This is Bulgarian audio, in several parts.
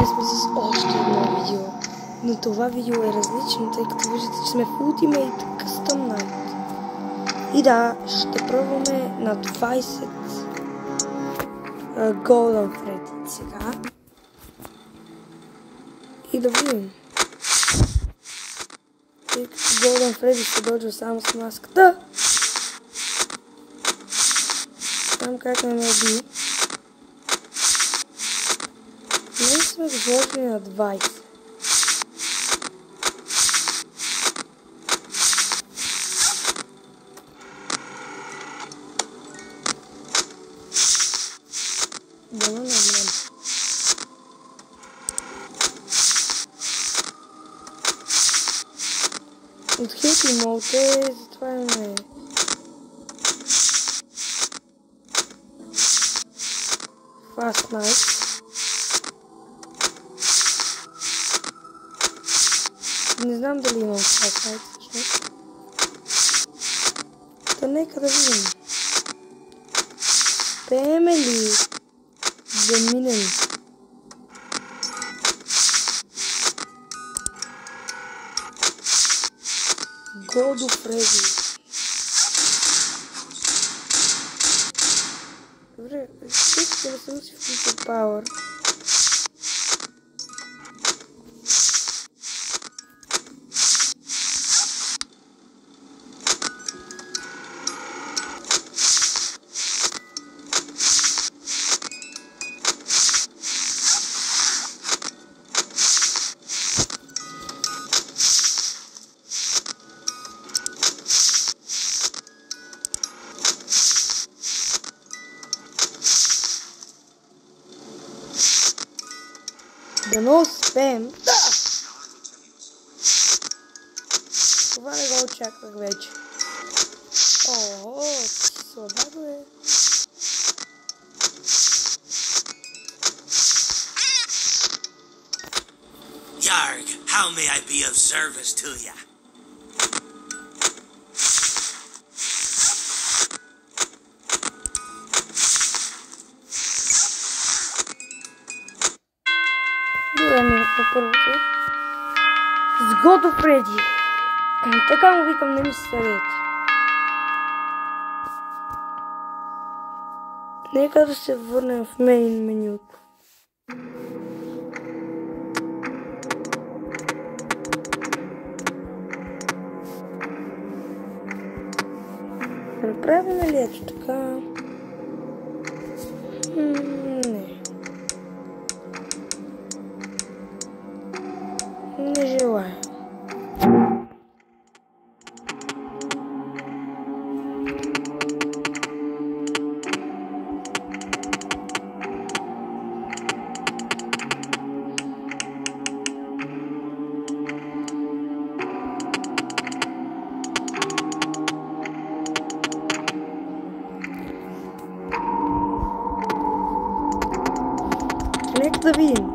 сме с още едно видео. Но това видео е различно, тъй като виждате, че сме в Ultimate Custom Night. И да, ще пробваме на 20 Golden Freddy сега. И да видим. Тъй като Golden Freddy се дължа само с маската. Знам как не ме уби. Ние сме го сложили на 20. Да не намрем. От хейти молте, затова имаме Fast Night. Не знам дали имам Fast Night всъщност. Та нека да видим. Успееме ли да минем? Голдо Фреди. Добре, ще да съм си включил Power. Да не успеем. Да! Това не го очаквах вече. О, слабо е. Yarg, how may I be of service to ya? Добре, ми по първото. С Голдо Фреди. Така му викам, не ми се съвет. Нека да се върнем в мейн менюто. Направим ли ето така? Не. Не желая. Нека да видим.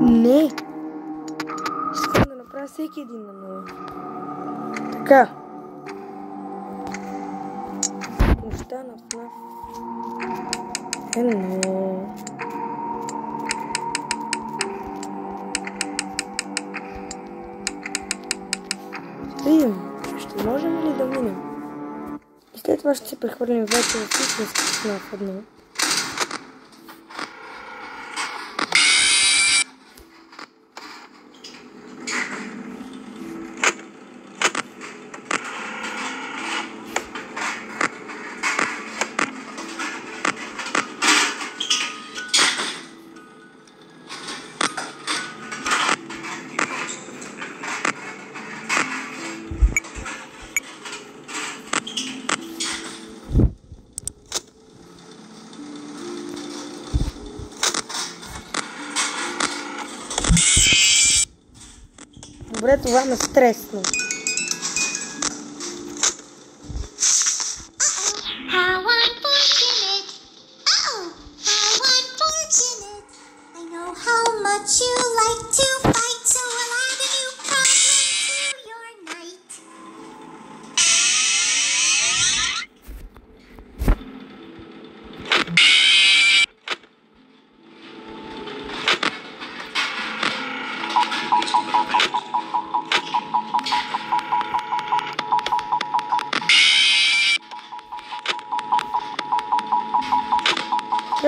Не. Искам да направя всеки един на ново. Така. Неща на FNAF. Едно. Видим. Ще можем ли да минем? И след това ще се прехвърлим вече в истински FNAF едно. Добре, това ме стресна.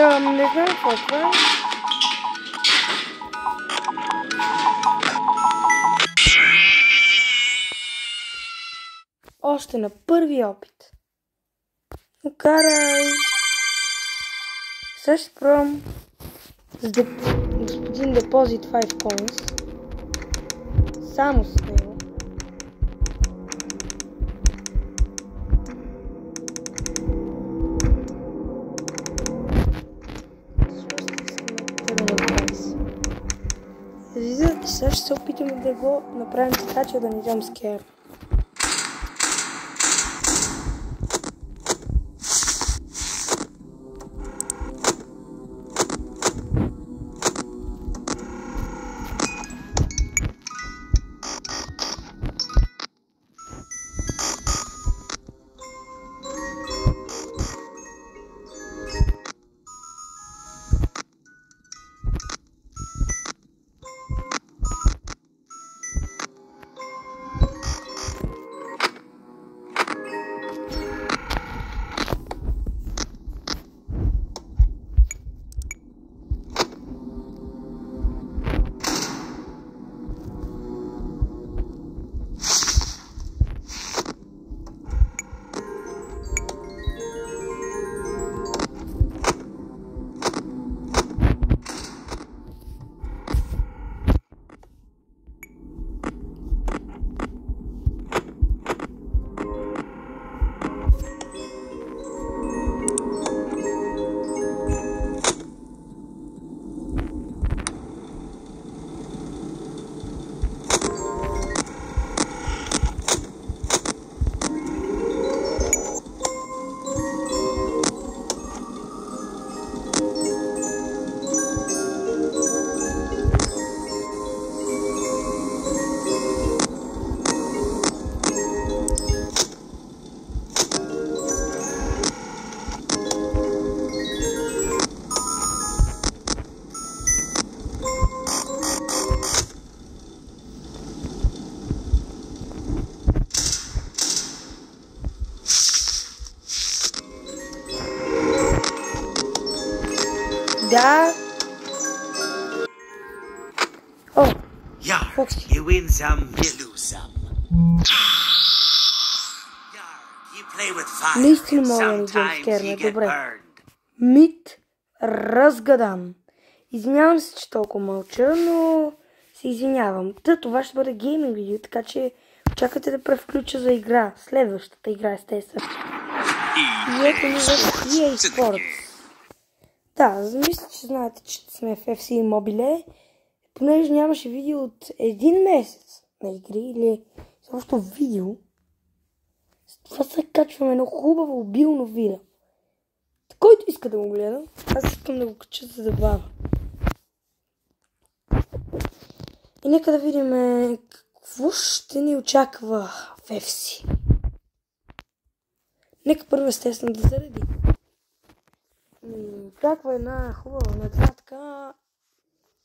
Да, не знам какво това е. Още на първи опит. Окарай. Сега ще пробвам с господин Deposit 5 Coins. Само с него. Виждате, сега ще се опитаме да го направим така, че да не дам скер. Да. О, Yarg, you win some, you lose some. Yarg, you play with fire. наистина мога да ни Sometimes джамскерне. you get Добре. burned. Мит разгадан. Извинявам се, че толкова мълча, но се извинявам. Това ще бъде гейминг видео, така че очаквайте да превключа за игра. Следващата игра, естествено. И ето ни за EA Sports. Да, мисля, че знаете, че сме в FC Mobile, понеже нямаше видео от един месец на игри или също видео. Това се качваме едно хубаво обилно видео. Който иска да го гледа, аз искам да го кача за забава. И нека да видим какво ще ни очаква в FC. Нека първо естествено да зареди. Очаква една хубава нататка.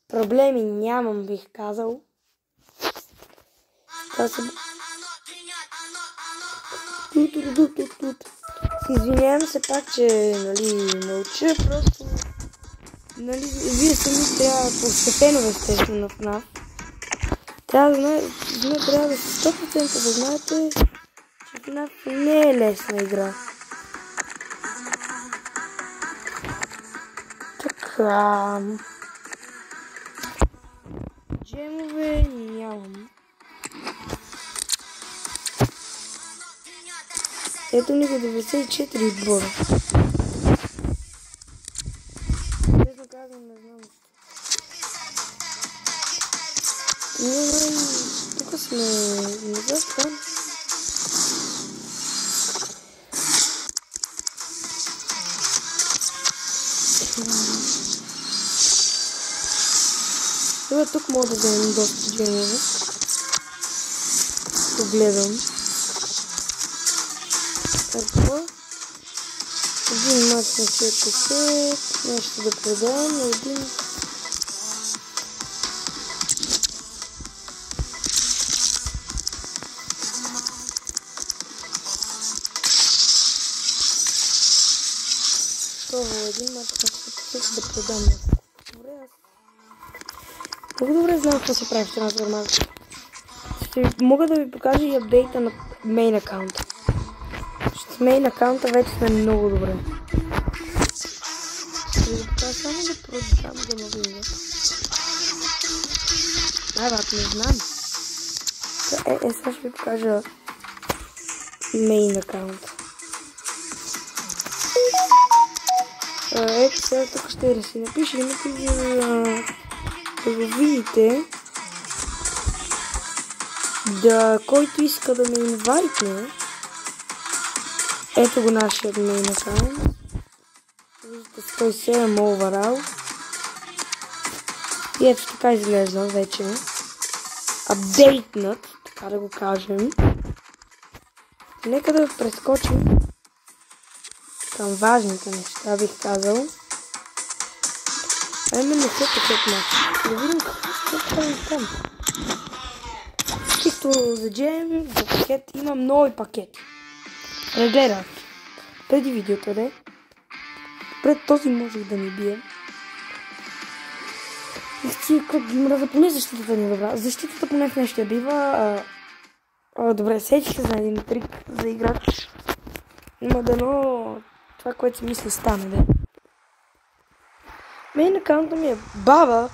Проблеми нямам, бих казал. Извинявам се пак, че мълча, просто вие сами трябва постепенно естествено в нас. Трябва да се 100% да знаете, че FNAF не е лесна игра. Така. Джемове нямам. Ето ни го 94 отбора. Честно казвам, не знам. Не знам, тук сме назад там. Добре, тук мога да вземем доста джемове. Погледам. Така. Един мач на 40. Нещо да предам на един. Това един мач на 40. дам. Добре, аз... Много добре знам какво се прави в трансформация. Мога да ви покажа и апдейта на мейн акаунта. С мейн акаунта вече сме много добре. Ще ви покажа само да продам да ме видя. Брат, не знам. Сега ще ви покажа мейн акаунта. Ето сега тук ще да си напиша името ви да го видите. Да, който иска да ме инвайтне. Ето го нашият мейн акаунт. Виждате 107 overall. И ето така изглежда вече. Апдейтнат, така да го кажем. Нека да прескочим към важните неща, бих казал. А именно след пакет матч. Да видим какво правим там. Чисто за джем, за пакет имам нови пакети. Разгледах. Преди видеото, да. Пред този можех да ми бие. Как ги мраза, поне защитата ни е добра. Защитата поне в нещо я бива. Добре, сетих се за един трик за играч. Има дано това, което си мисля стане, да. Мейн акаунта ми е баба.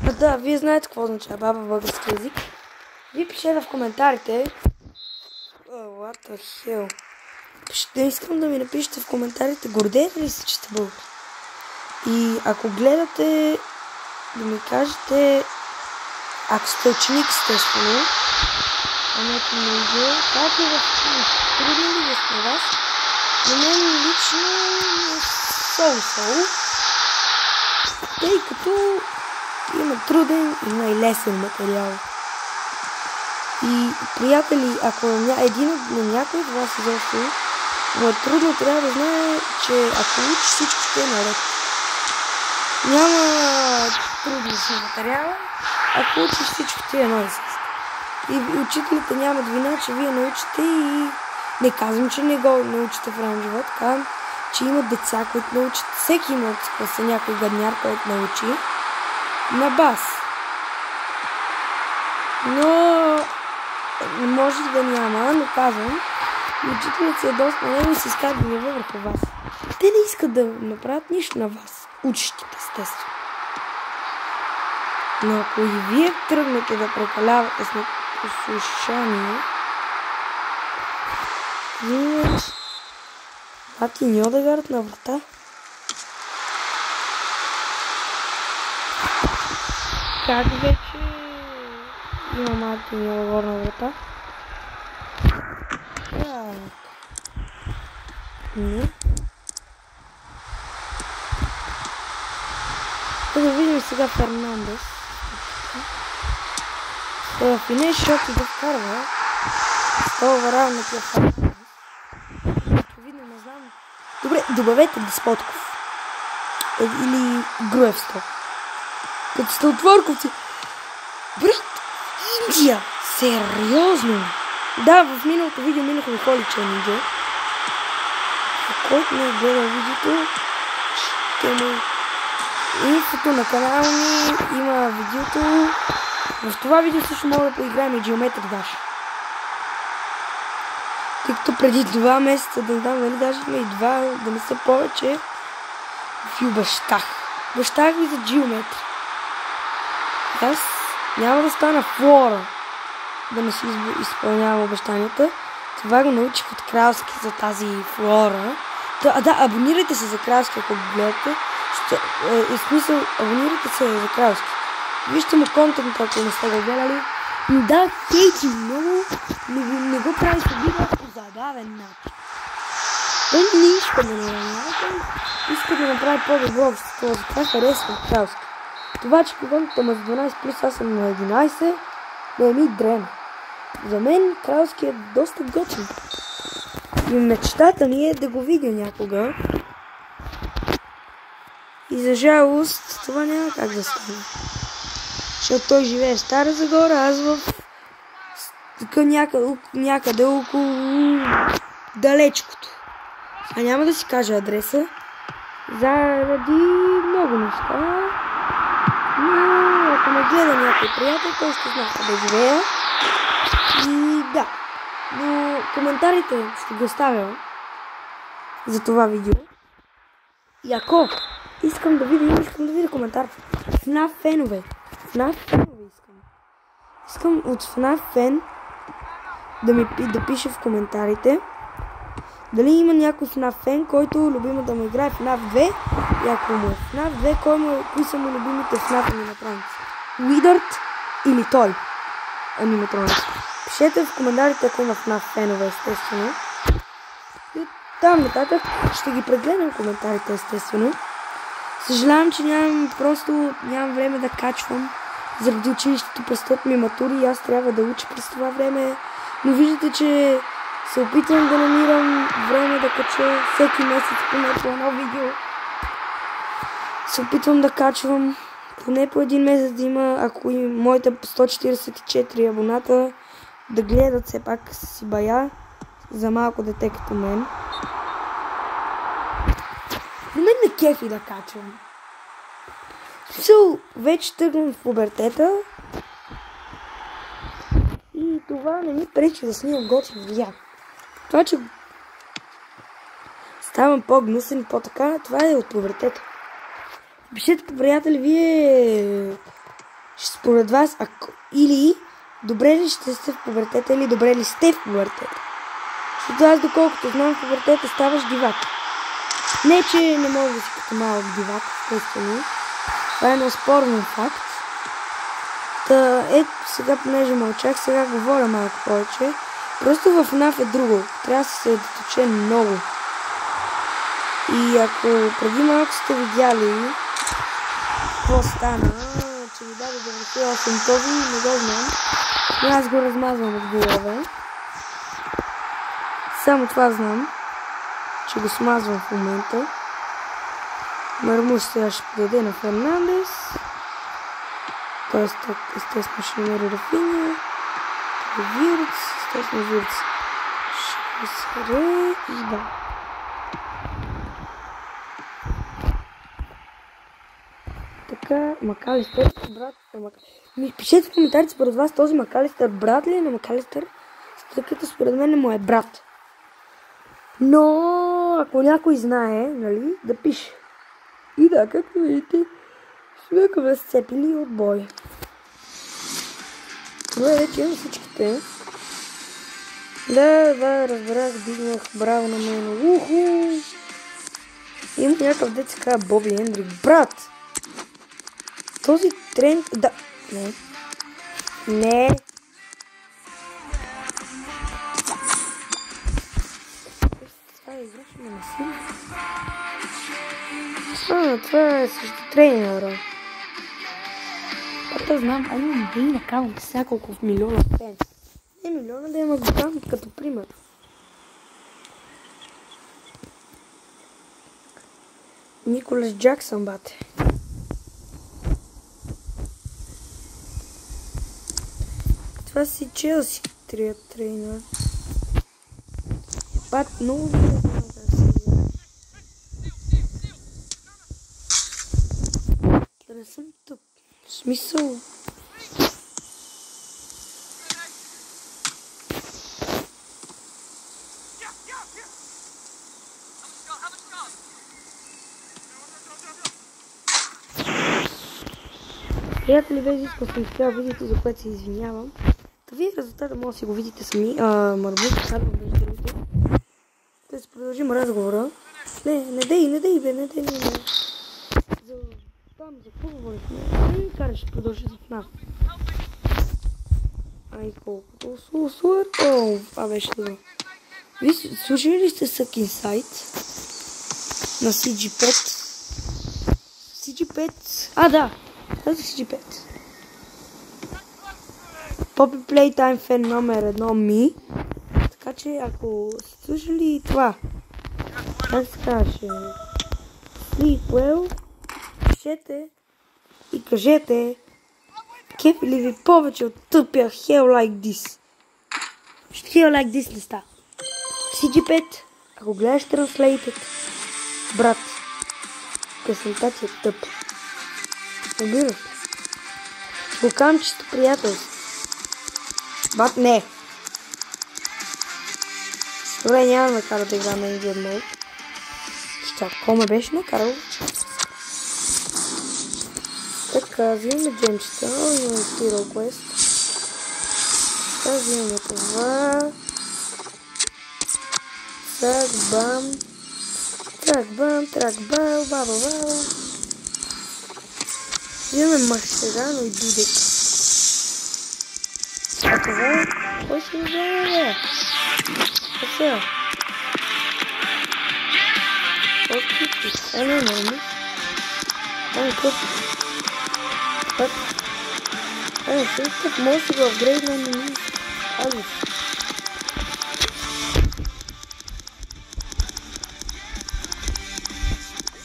Да, вие знаете какво означава баба в български език. Вие пишете в коментарите. What the hell. Ще искам да ми напишете в коментарите, гордеете ли се, че сте българи. И ако гледате, да ми кажете, ако сте ученик, естествено, ако може, как е в трудно ли да сте вас, на мен лично е сол-сол, тъй като има труден, има и лесен материал. И, приятели, ако един от някой от вас изобщо, но е трудно, трябва да знае, че ако учиш, всичко ще е наред. Няма трудност на материала, ако учиш, всичко ще е едно и също. И учителите нямат вина, че вие научите и не казвам, че не го научите в реален живот, казвам, че имат деца, които научат. Всеки има от класа някой гадняр, който научи на бас. Но може да няма, но казвам, учителите са доста много и се искат гнева върху вас. Те не искат да направят нищо на вас, учещите, естествено. Но ако и вие тръгнете да прекалявате с непослушание, Мартин Одегард на врата. Как вече има Мартин Одегард на врата? Не. Да видим сега Фернандес. В финеш шоти да вкарва. Това варал на тия Фернандес. Видно не знам. Добре, добавете Деспотков. Или Груевсто. Като сте отворковци. Брат, Индия! Сериозно! Да, в миналото видео минаха ви холи, че е Индия. Който не е гледал видеото, ще му... Инфото на канала ми има видеото. В това видео също мога да поиграем и Geometry Dash. Тъй като преди 2 месеца, да не знам дали даже има и 2, да не са повече, ви обещах. Обещах ви за Geometry. Аз няма да стана флора да не си изпълнявам обещанията. Това го научих от Кралски за тази флора. Да, абонирайте се за Кралски, ако го гледате. В смисъл, абонирайте се за Кралски. Вижте му контента, ако не сте го гледали. Но да, хейти много, но не го прави с обида по забавен начин. Той не иска да не намеря, иска да направи по-добро общество. Затова харесва Кралски. Това, че контента му за 12+, аз съм на 11, не ми дрема. За мен Кралски е доста готин. И мечтата ми е да го видя някога. И за жалост това няма как да стане. Защото той живее в Стара Загора, аз в някъде около далечкото. А няма да си кажа адреса. заради много неща. Но ако ме гледа някой приятел, той ще знае къде живея. И да. Но коментарите ще ги оставя за това видео. И ако искам да видя коментар. FNAF фенове. FNAF фенове искам. Искам от FNAF фен да пише в коментарите дали има някой FNAF фен, който любимо да му играе FNAF 2. И ако му е FNAF 2, кои са му любимите FNAF аниматроници? Уидърт или той? Аниматроници. Пишете в коментарите, ако има FNAF фенове, естествено. И там нататък ще ги прегледам коментарите, естествено. Съжалявам, че нямам време да качвам. Заради училището предстоят ми матури и аз трябва да уча през това време. Но виждате, че се опитвам да намирам време да кача всеки месец поне по едно видео. Се опитвам да качвам поне по един месец да има, ако и моите 144 абоната да гледат все пак си бая за малко дете като мен. Но мен не кефи да качвам. Вече тръгвам в пубертета и това не ми пречи да снимам готини видеа. Това, че ставам по-гнусен и по-така, това е от пубертета. Пишете, приятели, вие според вас или добре ли ще сте в пубертета, или добре ли сте в пубертета. Защото аз, доколкото знам, в пубертета ставаш дивак. Не, че не мога да си като малък дивак, естествено. Това е неоспорен факт. Ето сега, понеже мълчах, сега говоря малко повече. Просто в FNAF е друго. Трябва да се съсредоточа много. И ако преди малко сте видяли какво стана, че ми даде 98 този, не го знам. Но аз го размазвам от голове. Само това знам, че го смазвам в момента. Мармуш сега ще подаде на Фернандес. Тоест, естествено ще намери Рафиня. Вирц, естествено Вирц. Ще се и да. Така, Макалистър, брат на пишете в коментарите според вас този Макалистър брат ли е на Макалистър? Тъй като според мен му е брат. Но ако някой знае, нали, да пише. И да, както видите, сме ме сцепили от бой. Това вече имам всичките. Да, разбрах, дигнах, браво на мен. Уху! Има някакъв дет се казва Боби Ендрик. Брат! Този тренд... Да. Не. Не. Това е извършено насилие. Това е също тренера. Както знам, имам да накарам всяколко в милиона фен. Не милиона, да има го там като пример. Николас Джаксън, бате. Това си Челси тренер. Бат, много да не съм тук. В смисъл. Приятели, без искам съм това видеото, за което се извинявам. Та вие резултата може да си го видите сами. Марбук, казвам между другото. Да се продължим разговора. Не дей, бе, не дей. За какво говорихме? Не караш, ще продължи за FNAF. Ай, колкото слушар. О, това беше това. Вие слушали ли сте Suck Inside? На CG5? CG5? Да. Това е CG5. Poppy Playtime фен номер 1 ми. Така че ако сте слушали това, как се каже, Sleep Well, пишете и кажете кефи ли ви повече от тъпия Hell Like This. Hell Like This не става. CG5, ако гледаш Translated, брат, късмета ти е тъп. Разбираш? Го казвам чисто приятелство. Бат не. Добре, няма ме кара да игра на Indian Mode. Що? Ко ме беше накарал? Така, взимаме джемчета. Имаме Hero Quest. Така, взимаме това. Трак, бам. Трак, бам, бал, бал. Взимаме Машерано и Дудек. А това? Кой ще вземе? Сега. Окей, не, път. Път, може да го апгрейдна на ми. Ази.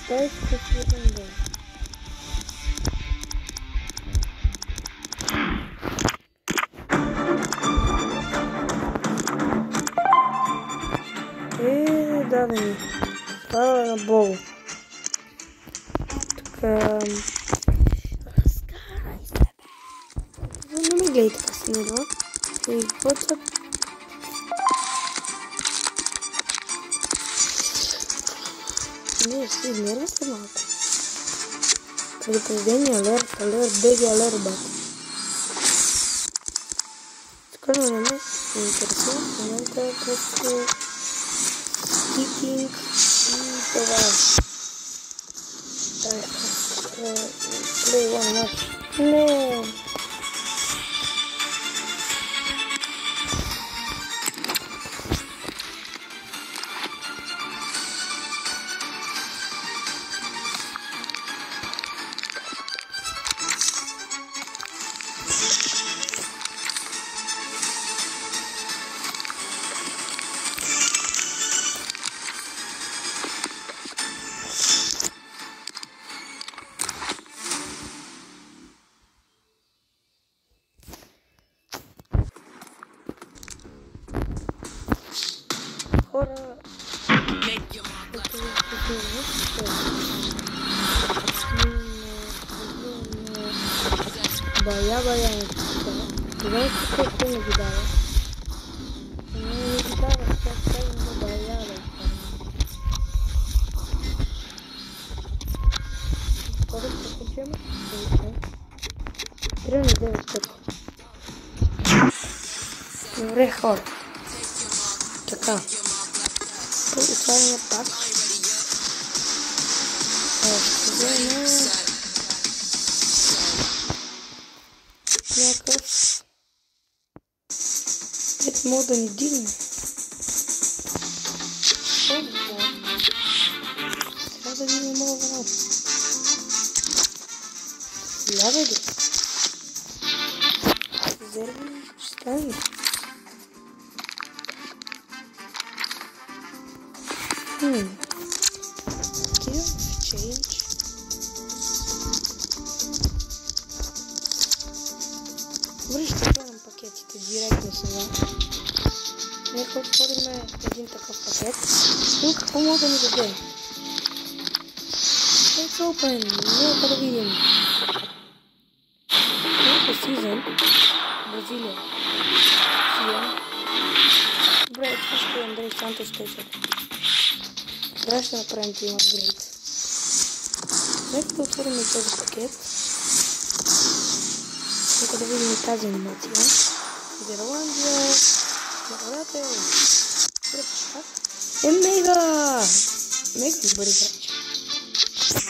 Дай се съсвирам да. Даде ми. Това е на Бобо. Така... Разкарай се, бе. Не ме гледай така си мило. И каквото... Не, ще измерва се малко. Предупреждение, алерт, беги, алерт, бат. Скоро не ме интересува. В момента е просто... Кикинг и това. Play one match. Не. Хора... Бая, знаете колко не ги дава? Не ги дава, тя казва бая, Скоро ще почема? Трябва на 9 пъти. Добре, хора. Така. Отваряме пак. Ще взема някакъв пет мога да ни дигне. Трябва да дигне много време. Лява ли? Зерви ще стане. Change. Добре, ще отворим пакетите директно сега. Нека отворим един такъв пакет. И какво мога да ни даде? Let's open. Нека да видим. Season. Бразилия. Добре, това ще е Андрей Сантос Течер. Сега ще направим тим апгрейд. Нека да отворим и този пакет. Нека да видим и тази анимация. Нидерландия. Наказател. Пак. Мега! Мега добър играч.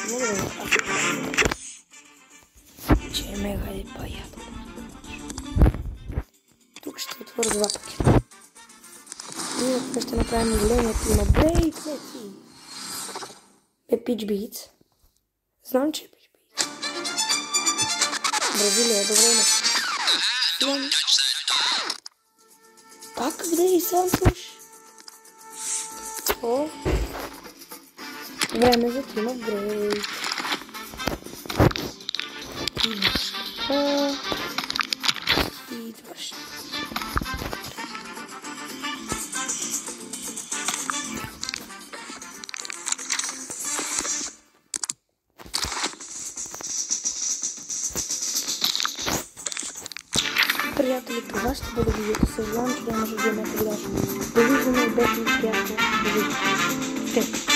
Мога да го кажа. Че е мега и по-ядо. Тук ще отворя два пакета. И ще направим големия тим апгрейд. Peach Beats. Знам, че е Peach Beats. Бразилия, добре име. Пак Андрей Сантос. О. Време за тим апгрейд. И това ще. приятели, това ще бъде видеото. Съжалявам, че нямаше да имате видео. Довиждане, удачно, приятно. Довиждане.